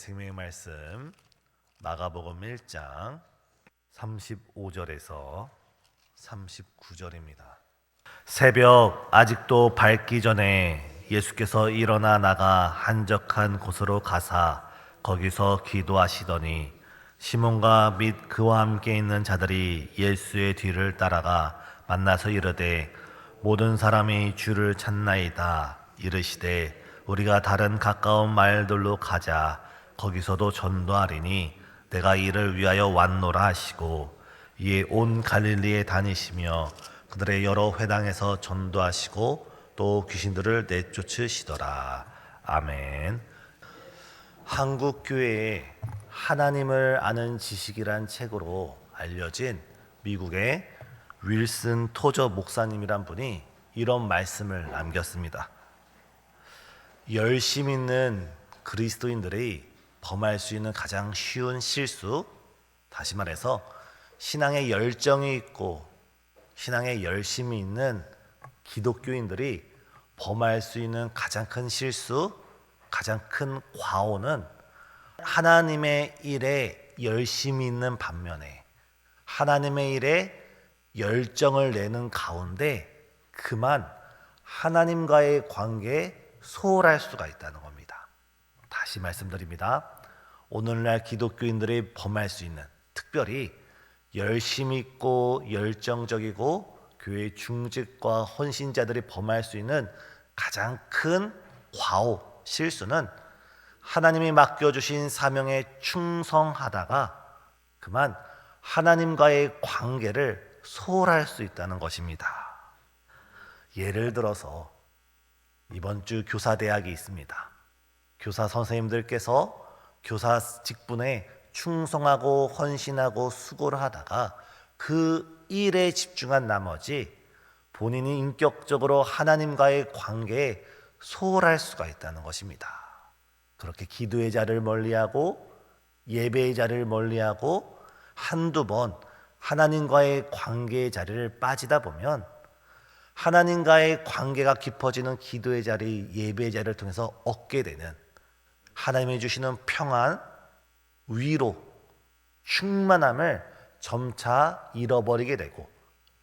생명의 말씀 마가복음 1장 35절에서 39절입니다. 새벽 아직도 밝기 전에 예수께서 일어나 나가 한적한 곳으로 가사 거기서 기도하시더니 시몬과 및 그와 함께 있는 자들이 예수의 뒤를 따라가 만나서 이르되 모든 사람이 주를 찾나이다. 이르시되 우리가 다른 가까운 마을들로 가자. 거기서도 전도하리니 내가 이를 위하여 왔노라 하시고 이에 온 갈릴리에 다니시며 그들의 여러 회당에서 전도하시고 또 귀신들을 내쫓으시더라. 아멘. 한국 교회에 하나님을 아는 지식이란 책으로 알려진 미국의 윌슨 토저 목사님이란 분이 이런 말씀을 남겼습니다. 열심 있는 그리스도인들이 범할 수 있는 가장 쉬운 실수, 다시 말해서 신앙에 열정이 있고 신앙에 열심이 있는 기독교인들이 범할 수 있는 가장 큰 실수, 가장 큰 과오는 하나님의 일에 열심히 있는 반면에 하나님의 일에 열정을 내는 가운데 그만 하나님과의 관계에 소홀할 수가 있다는 겁니다. 다시 말씀드립니다. 오늘날 기독교인들이 범할 수 있는, 특별히 열심 있고 열정적이고 교회 중직과 헌신자들이 범할 수 있는 가장 큰 과오, 실수는 하나님이 맡겨주신 사명에 충성하다가 그만 하나님과의 관계를 소홀할 수 있다는 것입니다. 예를 들어서 이번 주 교사대학이 있습니다. 교사 선생님들께서 교사 직분에 충성하고 헌신하고 수고를 하다가 그 일에 집중한 나머지 본인이 인격적으로 하나님과의 관계에 소홀할 수가 있다는 것입니다. 그렇게 기도의 자리를 멀리하고 예배의 자리를 멀리하고 한두 번 하나님과의 관계의 자리를 빠지다 보면 하나님과의 관계가 깊어지는 기도의 자리, 예배의 자리를 통해서 얻게 되는 하나님이 주시는 평안, 위로, 충만함을 점차 잃어버리게 되고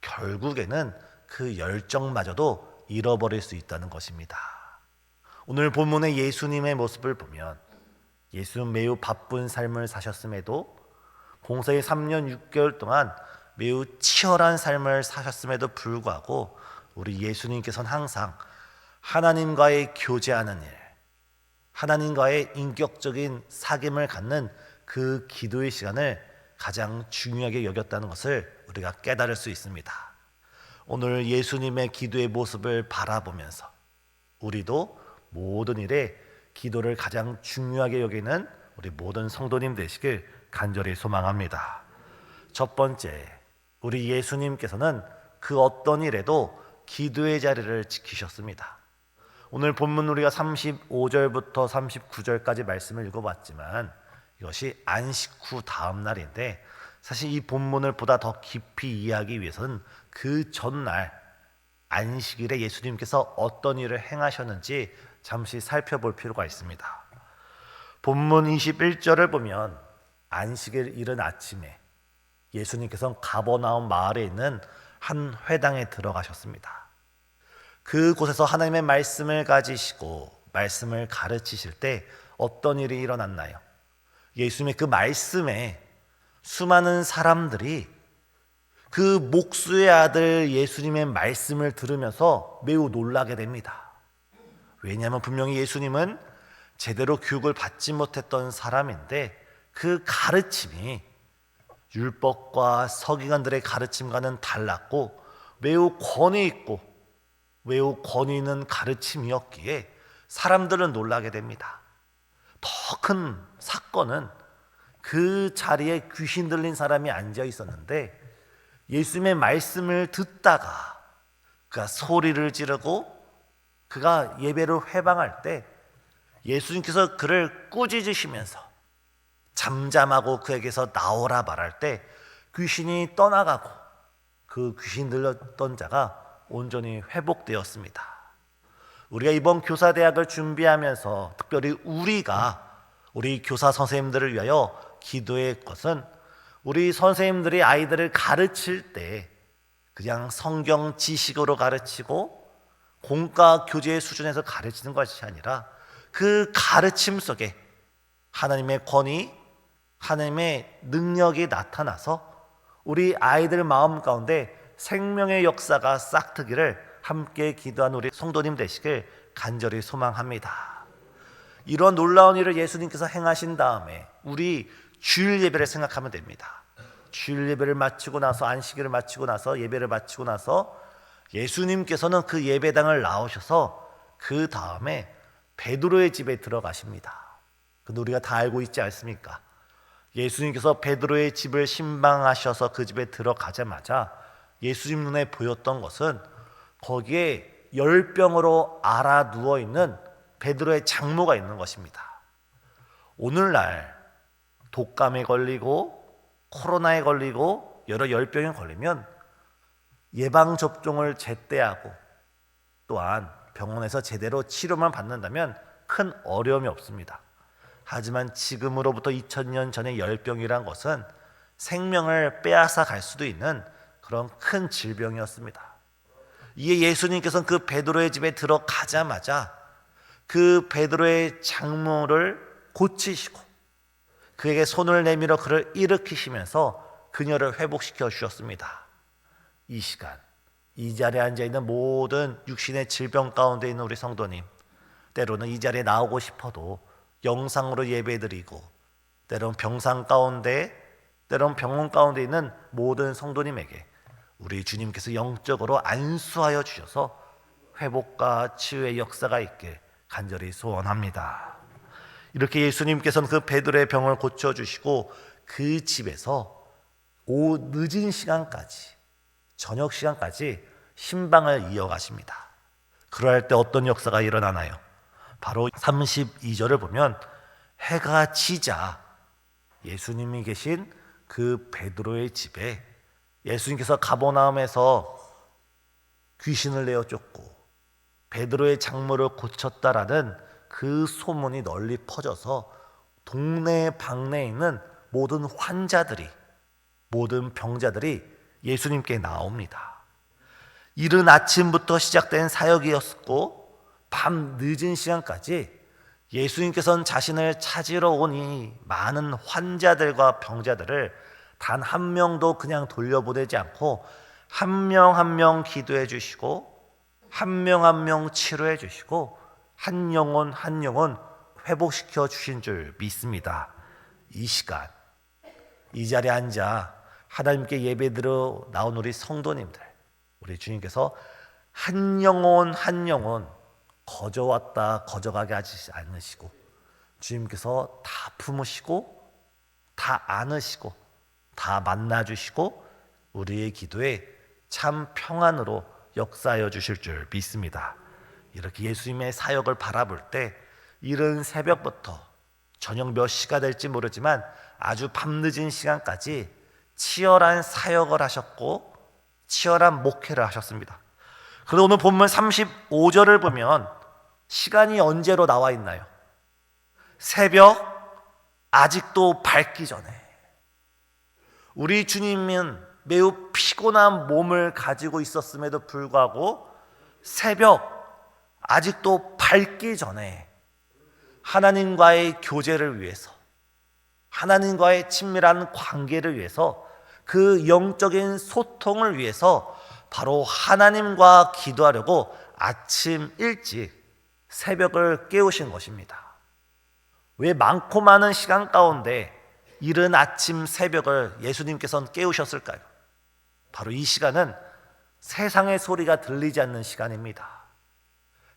결국에는 그 열정마저도 잃어버릴 수 있다는 것입니다. 오늘 본문의 예수님의 모습을 보면 예수는 매우 바쁜 삶을 사셨음에도 공생의 3년 6개월 동안 매우 치열한 삶을 사셨음에도 불구하고 우리 예수님께서는 항상 하나님과의 교제하는 일, 하나님과의 인격적인 사귐을 갖는 그 기도의 시간을 가장 중요하게 여겼다는 것을 우리가 깨달을 수 있습니다. 오늘 예수님의 기도의 모습을 바라보면서 우리도 모든 일에 기도를 가장 중요하게 여기는 우리 모든 성도님 되시길 간절히 소망합니다. 첫 번째, 우리 예수님께서는 그 어떤 일에도 기도의 자리를 지키셨습니다. 오늘 본문 우리가 35절부터 39절까지 말씀을 읽어봤지만 이것이 안식 후 다음 날인데 사실 이 본문을 보다 더 깊이 이해하기 위해서는 그 전날 안식일에 예수님께서 어떤 일을 행하셨는지 잠시 살펴볼 필요가 있습니다. 본문 21절을 보면 안식일 이른 아침에 예수님께서는 가버나움 마을에 있는 한 회당에 들어가셨습니다. 그곳에서 하나님의 말씀을 가지시고 말씀을 가르치실 때 어떤 일이 일어났나요? 예수님의 그 말씀에 수많은 사람들이 그 목수의 아들 예수님의 말씀을 들으면서 매우 놀라게 됩니다. 왜냐하면 분명히 예수님은 제대로 교육을 받지 못했던 사람인데 그 가르침이 율법과 서기관들의 가르침과는 달랐고 매우 권위 있고 매우 권위 있는 가르침이었기에 사람들은 놀라게 됩니다. 더 큰 사건은 그 자리에 귀신 들린 사람이 앉아 있었는데 예수님의 말씀을 듣다가 그가 소리를 지르고 그가 예배를 회방할 때 예수님께서 그를 꾸짖으시면서 잠잠하고 그에게서 나오라 말할 때 귀신이 떠나가고 그 귀신 들렸던 자가 온전히 회복되었습니다. 우리가 이번 교사대학을 준비하면서 특별히 우리가 우리 교사 선생님들을 위하여 기도의 것은 우리 선생님들이 아이들을 가르칠 때 그냥 성경 지식으로 가르치고 공과 교재 수준에서 가르치는 것이 아니라 그 가르침 속에 하나님의 권위, 하나님의 능력이 나타나서 우리 아이들 마음 가운데 생명의 역사가 싹트기를 함께 기도한 우리 성도님 되시길 간절히 소망합니다. 이런 놀라운 일을 예수님께서 행하신 다음에 우리 주일 예배를 생각하면 됩니다. 주일 예배를 마치고 나서 안식일을 마치고 나서 예배를 마치고 나서 예수님께서는 그 예배당을 나오셔서 그 다음에 베드로의 집에 들어가십니다. 근데 우리가 다 알고 있지 않습니까? 예수님께서 베드로의 집을 신방하셔서 그 집에 들어가자마자 예수님 눈에 보였던 것은 거기에 열병으로 앓아 누워있는 베드로의 장모가 있는 것입니다. 오늘날 독감에 걸리고 코로나에 걸리고 여러 열병에 걸리면 예방접종을 제때하고 또한 병원에서 제대로 치료만 받는다면 큰 어려움이 없습니다. 하지만 지금으로부터 2000년 전의 열병이란 것은 생명을 빼앗아 갈 수도 있는 그런 큰 질병이었습니다. 이에 예수님께서는 그 베드로의 집에 들어가자마자 그 베드로의 장모를 고치시고 그에게 손을 내밀어 그를 일으키시면서 그녀를 회복시켜 주셨습니다. 이 시간 이 자리에 앉아있는 모든 육신의 질병 가운데 있는 우리 성도님, 때로는 이 자리에 나오고 싶어도 영상으로 예배드리고 때로는 병상 가운데 때로는 병원 가운데 있는 모든 성도님에게 우리 주님께서 영적으로 안수하여 주셔서 회복과 치유의 역사가 있길 간절히 소원합니다. 이렇게 예수님께서는 그 베드로의 병을 고쳐주시고 그 집에서 늦은 시간까지 저녁 시간까지 신방을 이어가십니다. 그럴 때 어떤 역사가 일어나나요? 바로 32절을 보면 해가 지자 예수님이 계신 그 베드로의 집에 예수님께서 가버나움에서 귀신을 내어 쫓고 베드로의 장모를 고쳤다라는 그 소문이 널리 퍼져서 동네 방내에 있는 모든 환자들이 모든 병자들이 예수님께 나옵니다. 이른 아침부터 시작된 사역이었고 밤 늦은 시간까지 예수님께서는 자신을 찾으러 온 이 많은 환자들과 병자들을 단 한 명도 그냥 돌려보내지 않고 한 명 한 명 기도해 주시고 한 명 한 명 치료해 주시고 한 영혼 한 영혼 회복시켜 주신 줄 믿습니다. 이 시간 이 자리에 앉아 하나님께 예배드려 나온 우리 성도님들, 우리 주님께서 한 영혼 한 영혼 거저왔다 거저가게 하지 않으시고 주님께서 다 품으시고 다 안으시고 다 만나주시고 우리의 기도에 참 평안으로 역사하여 주실 줄 믿습니다. 이렇게 예수님의 사역을 바라볼 때 이른 새벽부터 저녁 몇 시가 될지 모르지만 아주 밤늦은 시간까지 치열한 사역을 하셨고 치열한 목회를 하셨습니다. 그런데 오늘 본문 35절을 보면 시간이 언제로 나와 있나요? 새벽 아직도 밝기 전에. 우리 주님은 매우 피곤한 몸을 가지고 있었음에도 불구하고 새벽 아직도 밝기 전에 하나님과의 교제를 위해서 하나님과의 친밀한 관계를 위해서 그 영적인 소통을 위해서 바로 하나님과 기도하려고 아침 일찍 새벽을 깨우신 것입니다. 왜 많고 많은 시간 가운데 이른 아침 새벽을 예수님께서는 깨우셨을까요? 바로 이 시간은 세상의 소리가 들리지 않는 시간입니다.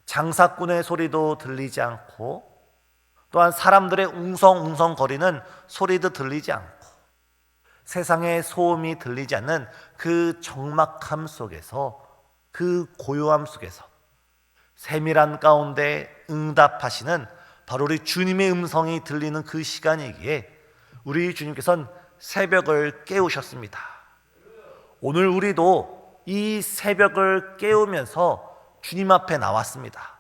장사꾼의 소리도 들리지 않고 또한 사람들의 웅성웅성거리는 소리도 들리지 않고 세상의 소음이 들리지 않는 그 적막함 속에서 그 고요함 속에서 세밀한 가운데 응답하시는 바로 우리 주님의 음성이 들리는 그 시간이기에 우리 주님께서는 새벽을 깨우셨습니다. 오늘 우리도 이 새벽을 깨우면서 주님 앞에 나왔습니다.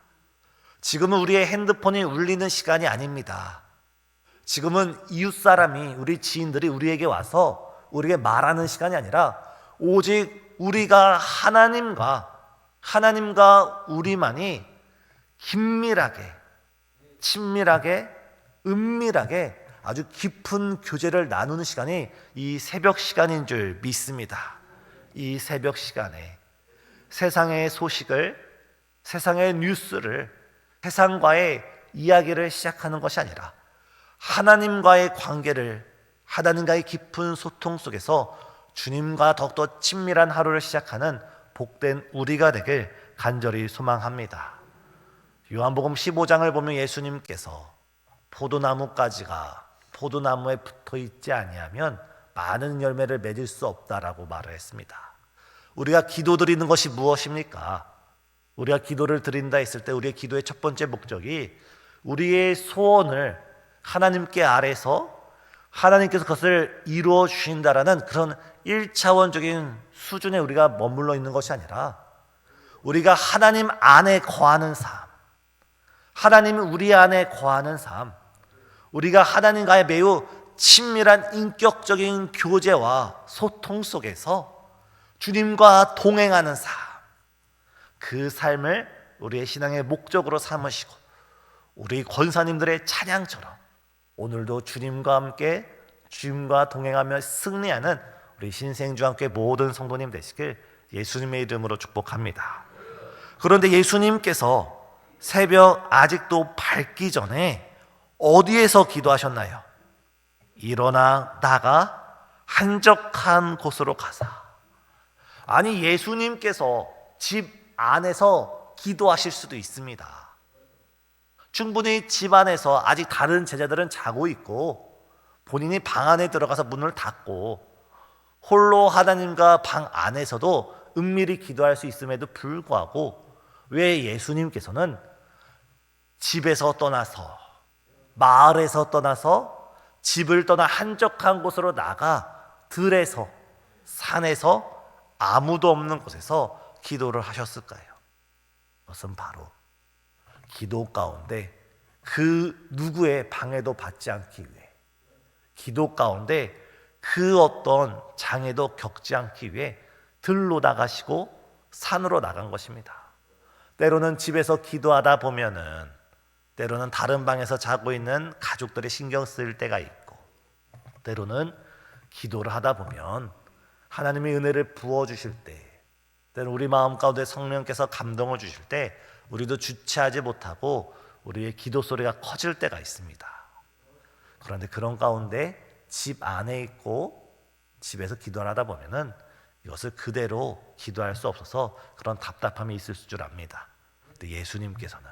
지금은 우리의 핸드폰이 울리는 시간이 아닙니다. 지금은 이웃 사람이, 우리 지인들이 우리에게 와서 우리에게 말하는 시간이 아니라 오직 우리가 하나님과 우리만이 긴밀하게, 친밀하게, 은밀하게 아주 깊은 교제를 나누는 시간이 이 새벽 시간인 줄 믿습니다. 이 새벽 시간에 세상의 소식을, 세상의 뉴스를, 세상과의 이야기를 시작하는 것이 아니라 하나님과의 관계를, 하나님과의 깊은 소통 속에서 주님과 더욱더 친밀한 하루를 시작하는 복된 우리가 되길 간절히 소망합니다. 요한복음 15장을 보면 예수님께서 포도나무 가지가 포도나무에 붙어 있지 아니하면 많은 열매를 맺을 수 없다라고 말을 했습니다. 우리가 기도드리는 것이 무엇입니까? 우리가 기도를 드린다 했을 때 우리의 기도의 첫 번째 목적이 우리의 소원을 하나님께 아래서 하나님께서 그것을 이루어 주신다라는 그런 1차원적인 수준에 우리가 머물러 있는 것이 아니라 우리가 하나님 안에 거하는 삶, 하나님이 우리 안에 거하는 삶, 우리가 하나님과의 매우 친밀한 인격적인 교제와 소통 속에서 주님과 동행하는 삶, 그 삶을 우리의 신앙의 목적으로 삼으시고 우리 권사님들의 찬양처럼 오늘도 주님과 함께 주님과 동행하며 승리하는 우리 신생주함께 모든 성도님 되시길 예수님의 이름으로 축복합니다. 그런데 예수님께서 새벽 아직도 밝기 전에 어디에서 기도하셨나요? 일어나 나가 한적한 곳으로 가사. 아니, 예수님께서 집 안에서 기도하실 수도 있습니다. 충분히 집 안에서 아직 다른 제자들은 자고 있고 본인이 방 안에 들어가서 문을 닫고 홀로 하나님과 방 안에서도 은밀히 기도할 수 있음에도 불구하고 왜 예수님께서는 집에서 떠나서, 마을에서 떠나서 집을 떠나 한적한 곳으로 나가 들에서, 산에서, 아무도 없는 곳에서 기도를 하셨을까요? 그것은 바로 기도 가운데 그 누구의 방해도 받지 않기 위해, 기도 가운데 그 어떤 장애도 겪지 않기 위해 들로 나가시고 산으로 나간 것입니다. 때로는 집에서 기도하다 보면은 때로는 다른 방에서 자고 있는 가족들의 신경 쓰일 때가 있고, 때로는 기도를 하다 보면 하나님의 은혜를 부어주실 때, 때로는 우리 마음 가운데 성령께서 감동을 주실 때 우리도 주체하지 못하고 우리의 기도 소리가 커질 때가 있습니다. 그런데 그런 가운데 집 안에 있고 집에서 기도를 하다 보면은 이것을 그대로 기도할 수 없어서 그런 답답함이 있을 줄 압니다. 근데 예수님께서는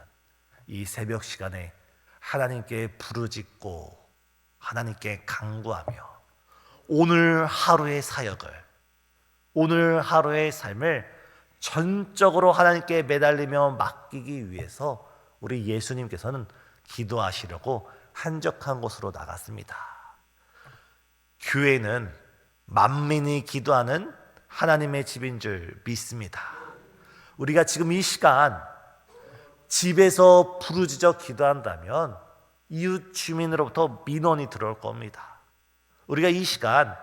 이 새벽 시간에 하나님께 부르짖고 하나님께 간구하며 오늘 하루의 사역을, 오늘 하루의 삶을 전적으로 하나님께 매달리며 맡기기 위해서 우리 예수님께서는 기도하시려고 한적한 곳으로 나갔습니다. 교회는 만민이 기도하는 하나님의 집인 줄 믿습니다. 우리가 지금 이 시간 집에서 부르짖어 기도한다면 이웃 주민으로부터 민원이 들어올 겁니다. 우리가 이 시간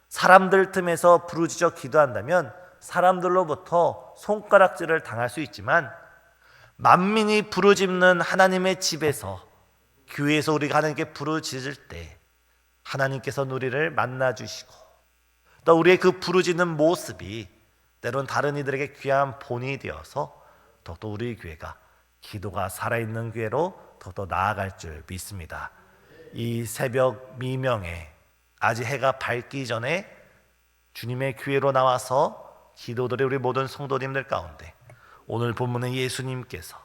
사람들 틈에서 부르짖어 기도한다면 사람들로부터 손가락질을 당할 수 있지만 만민이 부르짖는 하나님의 집에서, 교회에서 우리가 하나님께 부르짖을 때 하나님께서 우리를 만나주시고 또 우리의 그 부르짖는 모습이 때로는 다른 이들에게 귀한 본이 되어서 더욱더 우리 교회가 기도가 살아있는 교회로 더욱더 나아갈 줄 믿습니다. 이 새벽 미명에 아직 해가 밝기 전에 주님의 교회로 나와서 기도드릴 우리 모든 성도님들 가운데 오늘 본문의 예수님께서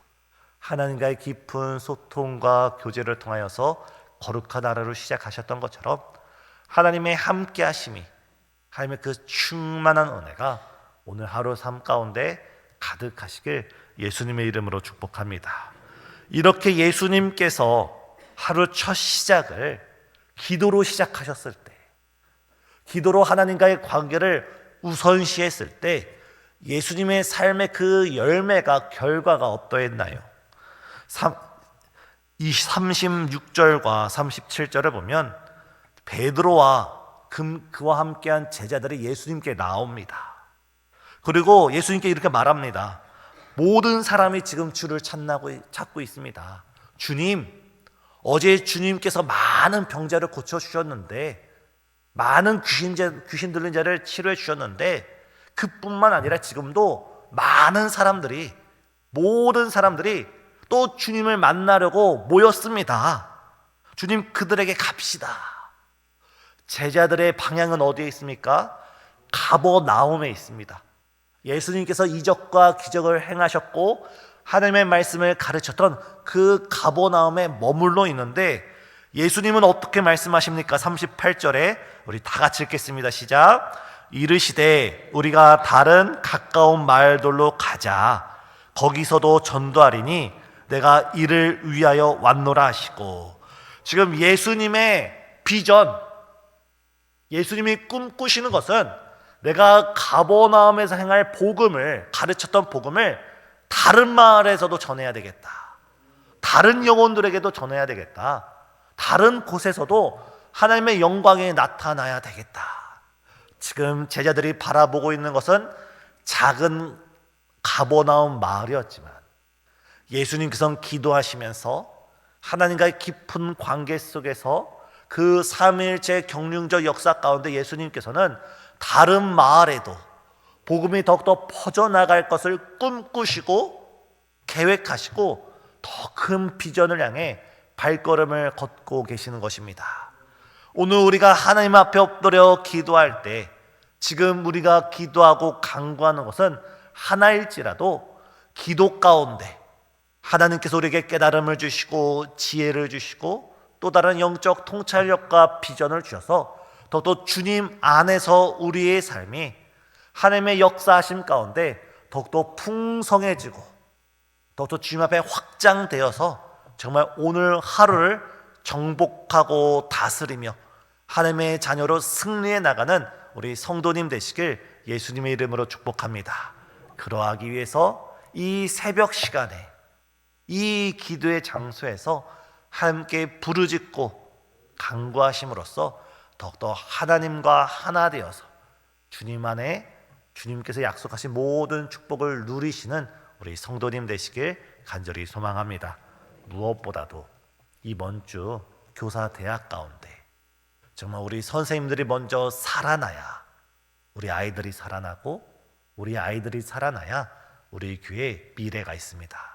하나님과의 깊은 소통과 교제를 통하여서 거룩한 하루를 시작하셨던 것처럼 하나님의 함께 하심이, 하나님의 그 충만한 은혜가 오늘 하루 삶 가운데 가득하시길 예수님의 이름으로 축복합니다. 이렇게 예수님께서 하루 첫 시작을 기도로 시작하셨을 때, 기도로 하나님과의 관계를 우선시했을 때 예수님의 삶의 그 열매가, 결과가 어떠했나요? 이 36절과 37절을 보면 베드로와 그와 함께한 제자들이 예수님께 나옵니다. 그리고 예수님께 이렇게 말합니다. 모든 사람이 지금 주를 찾고 있습니다. 주님, 어제 주님께서 많은 병자를 고쳐주셨는데, 많은 귀신 들린 자를 치료해 주셨는데, 그뿐만 아니라 지금도 모든 사람들이 또 주님을 만나려고 모였습니다. 주님, 그들에게 갑시다. 제자들의 방향은 어디에 있습니까? 가버나움에 있습니다. 예수님께서 이적과 기적을 행하셨고 하나님의 말씀을 가르쳤던 그 가버나움에 머물러 있는데, 예수님은 어떻게 말씀하십니까? 38절에 우리 다 같이 읽겠습니다. 시작. 이르시되 우리가 다른 가까운 마을들로 가자. 거기서도 전도하리니 내가 이를 위하여 왔노라 하시고, 지금 예수님의 비전, 예수님이 꿈꾸시는 것은 내가 가버나움에서 행할 복음을, 가르쳤던 복음을 다른 마을에서도 전해야 되겠다. 다른 영혼들에게도 전해야 되겠다. 다른 곳에서도 하나님의 영광이 나타나야 되겠다. 지금 제자들이 바라보고 있는 것은 작은 가버나움 마을이었지만, 예수님께서는 기도하시면서 하나님과의 깊은 관계 속에서 그 삼위일체 경륜적 역사 가운데 예수님께서는 다른 마을에도 복음이 더욱더 퍼져나갈 것을 꿈꾸시고 계획하시고 더 큰 비전을 향해 발걸음을 걷고 계시는 것입니다. 오늘 우리가 하나님 앞에 엎드려 기도할 때, 지금 우리가 기도하고 간구하는 것은 하나일지라도 기도 가운데 하나님께서 우리에게 깨달음을 주시고 지혜를 주시고 또 다른 영적 통찰력과 비전을 주셔서 더욱더 주님 안에서 우리의 삶이 하나님의 역사하심 가운데 더욱더 풍성해지고 더욱더 주님 앞에 확장되어서 정말 오늘 하루를 정복하고 다스리며 하나님의 자녀로 승리해 나가는 우리 성도님 되시길 예수님의 이름으로 축복합니다. 그러하기 위해서 이 새벽 시간에 이 기도의 장소에서 함께 부르짖고 간구하심으로써 더욱더 하나님과 하나 되어서 주님 안에 주님께서 약속하신 모든 축복을 누리시는 우리 성도님 되시길 간절히 소망합니다. 무엇보다도 이번 주 교사대학 가운데 정말 우리 선생님들이 먼저 살아나야 우리 아이들이 살아나고, 우리 아이들이 살아나야 우리 교회에 미래가 있습니다.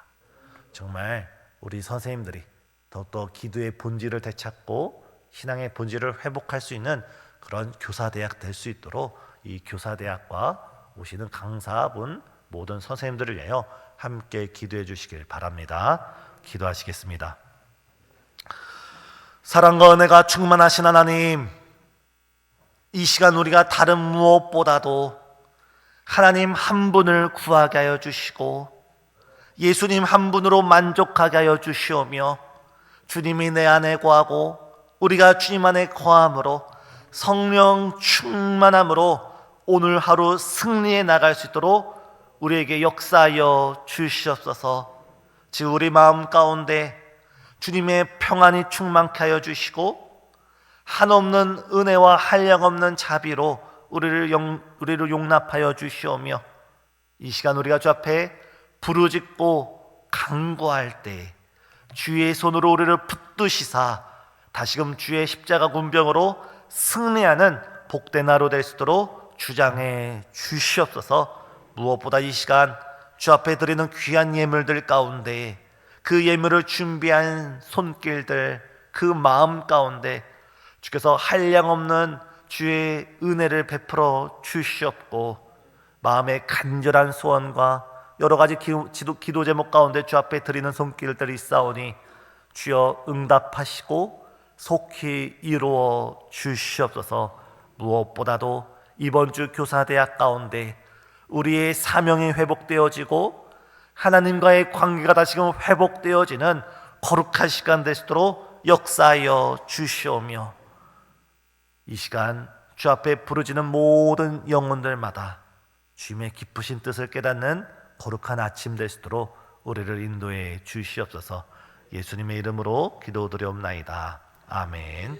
정말 우리 선생님들이 더욱더 기도의 본질을 되찾고 신앙의 본질을 회복할 수 있는 그런 교사대학 될 수 있도록 이 교사대학과 오시는 강사분 모든 선생님들을 위하여 함께 기도해 주시길 바랍니다. 기도하시겠습니다. 사랑과 은혜가 충만하신 하나님, 이 시간 우리가 다른 무엇보다도 하나님 한 분을 구하게 하여 주시고 예수님 한 분으로 만족하게 하여 주시오며, 주님이 내 안에 거하고 우리가 주님 안에 거함으로 성령 충만함으로 오늘 하루 승리해 나갈 수 있도록 우리에게 역사하여 주시옵소서. 지금 우리 마음 가운데 주님의 평안이 충만케 하여 주시고 한없는 은혜와 한량없는 자비로 우리를 용납하여 주시오며, 이 시간 우리가 주 앞에 부르짖고 간구할 때 주의 손으로 우리를 붙드시사 다시금 주의 십자가 군병으로 승리하는 복된 하루 될 수 있도록 주장해 주시옵소서. 무엇보다 이 시간 주 앞에 드리는 귀한 예물들 가운데 그 예물을 준비한 손길들, 그 마음 가운데 주께서 한량없는 주의 은혜를 베풀어 주시옵고, 마음의 간절한 소원과 여러 가지 기도 제목 가운데 주 앞에 드리는 손길들이 있사오니 주여 응답하시고 속히 이루어 주시옵소서. 무엇보다도 이번 주 교사대학 가운데 우리의 사명이 회복되어지고 하나님과의 관계가 다시금 회복되어지는 거룩한 시간 되시도록 역사하여 주시오며, 이 시간 주 앞에 부르짖는 모든 영혼들마다 주님의 기쁘신 뜻을 깨닫는 거룩한 아침 되시도록 우리를 인도해 주시옵소서. 예수님의 이름으로 기도드려옵나이다. 아멘.